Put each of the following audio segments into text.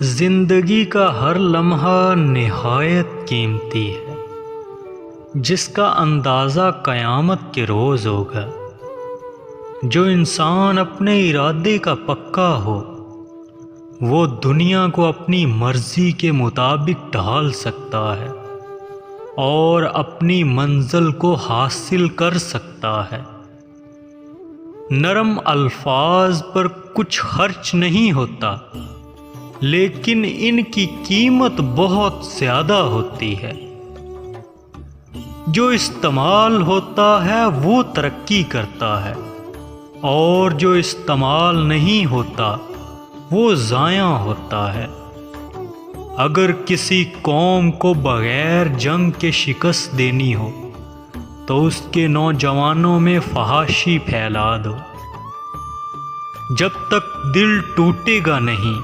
زندگی کا ہر لمحہ نہایت قیمتی ہے، جس کا اندازہ قیامت کے روز ہوگا۔ جو انسان اپنے ارادے کا پکا ہو، وہ دنیا کو اپنی مرضی کے مطابق ڈھال سکتا ہے اور اپنی منزل کو حاصل کر سکتا ہے۔ نرم الفاظ پر کچھ خرچ نہیں ہوتا، لیکن ان کی قیمت بہت زیادہ ہوتی ہے۔ جو استعمال ہوتا ہے وہ ترقی کرتا ہے، اور جو استعمال نہیں ہوتا وہ ضائع ہوتا ہے۔ اگر کسی قوم کو بغیر جنگ کے شکست دینی ہو تو اس کے نوجوانوں میں فحاشی پھیلا دو۔ جب تک دل ٹوٹے گا نہیں،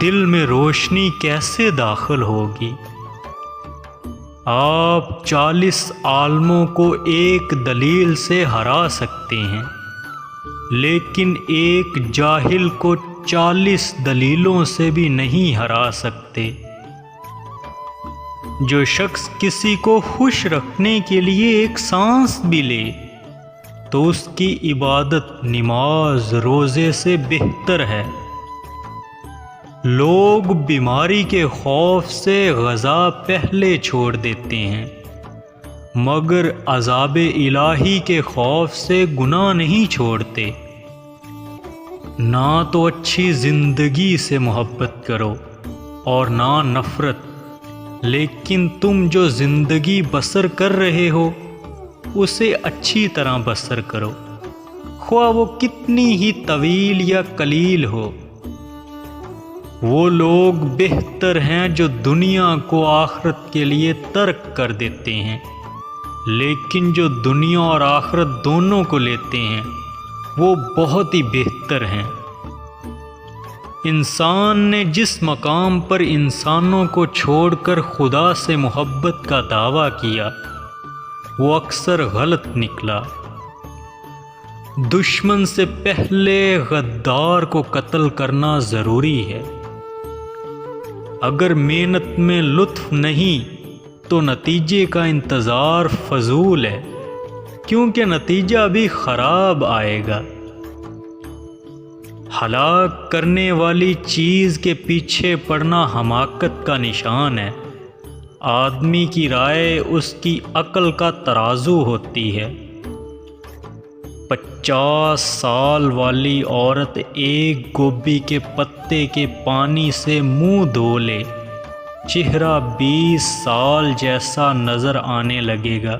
دل میں روشنی کیسے داخل ہوگی؟ آپ 40 عالموں کو ایک دلیل سے ہرا سکتے ہیں، لیکن ایک جاہل کو 40 دلیلوں سے بھی نہیں ہرا سکتے۔ جو شخص کسی کو خوش رکھنے کے لیے ایک سانس بھی لے تو اس کی عبادت نماز روزے سے بہتر ہے۔ لوگ بیماری کے خوف سے غذا پہلے چھوڑ دیتے ہیں، مگر عذاب الہی کے خوف سے گناہ نہیں چھوڑتے۔ نہ تو اچھی زندگی سے محبت کرو اور نہ نفرت، لیکن تم جو زندگی بسر کر رہے ہو اسے اچھی طرح بسر کرو، خواہ وہ کتنی ہی طویل یا قلیل ہو۔ وہ لوگ بہتر ہیں جو دنیا کو آخرت کے لیے ترک کر دیتے ہیں، لیکن جو دنیا اور آخرت دونوں کو لیتے ہیں وہ بہت ہی بہتر ہیں۔ انسان نے جس مقام پر انسانوں کو چھوڑ کر خدا سے محبت کا دعویٰ کیا وہ اکثر غلط نکلا۔ دشمن سے پہلے غدار کو قتل کرنا ضروری ہے۔ اگر محنت میں لطف نہیں تو نتیجے کا انتظار فضول ہے، کیونکہ نتیجہ بھی خراب آئے گا۔ ہلاک کرنے والی چیز کے پیچھے پڑنا حماقت کا نشان ہے۔ آدمی کی رائے اس کی عقل کا ترازو ہوتی ہے۔ 50 سال والی عورت ایک گوبھی کے پتے کے پانی سے منہ دھو لے، چہرہ 20 سال جیسا نظر آنے لگے گا۔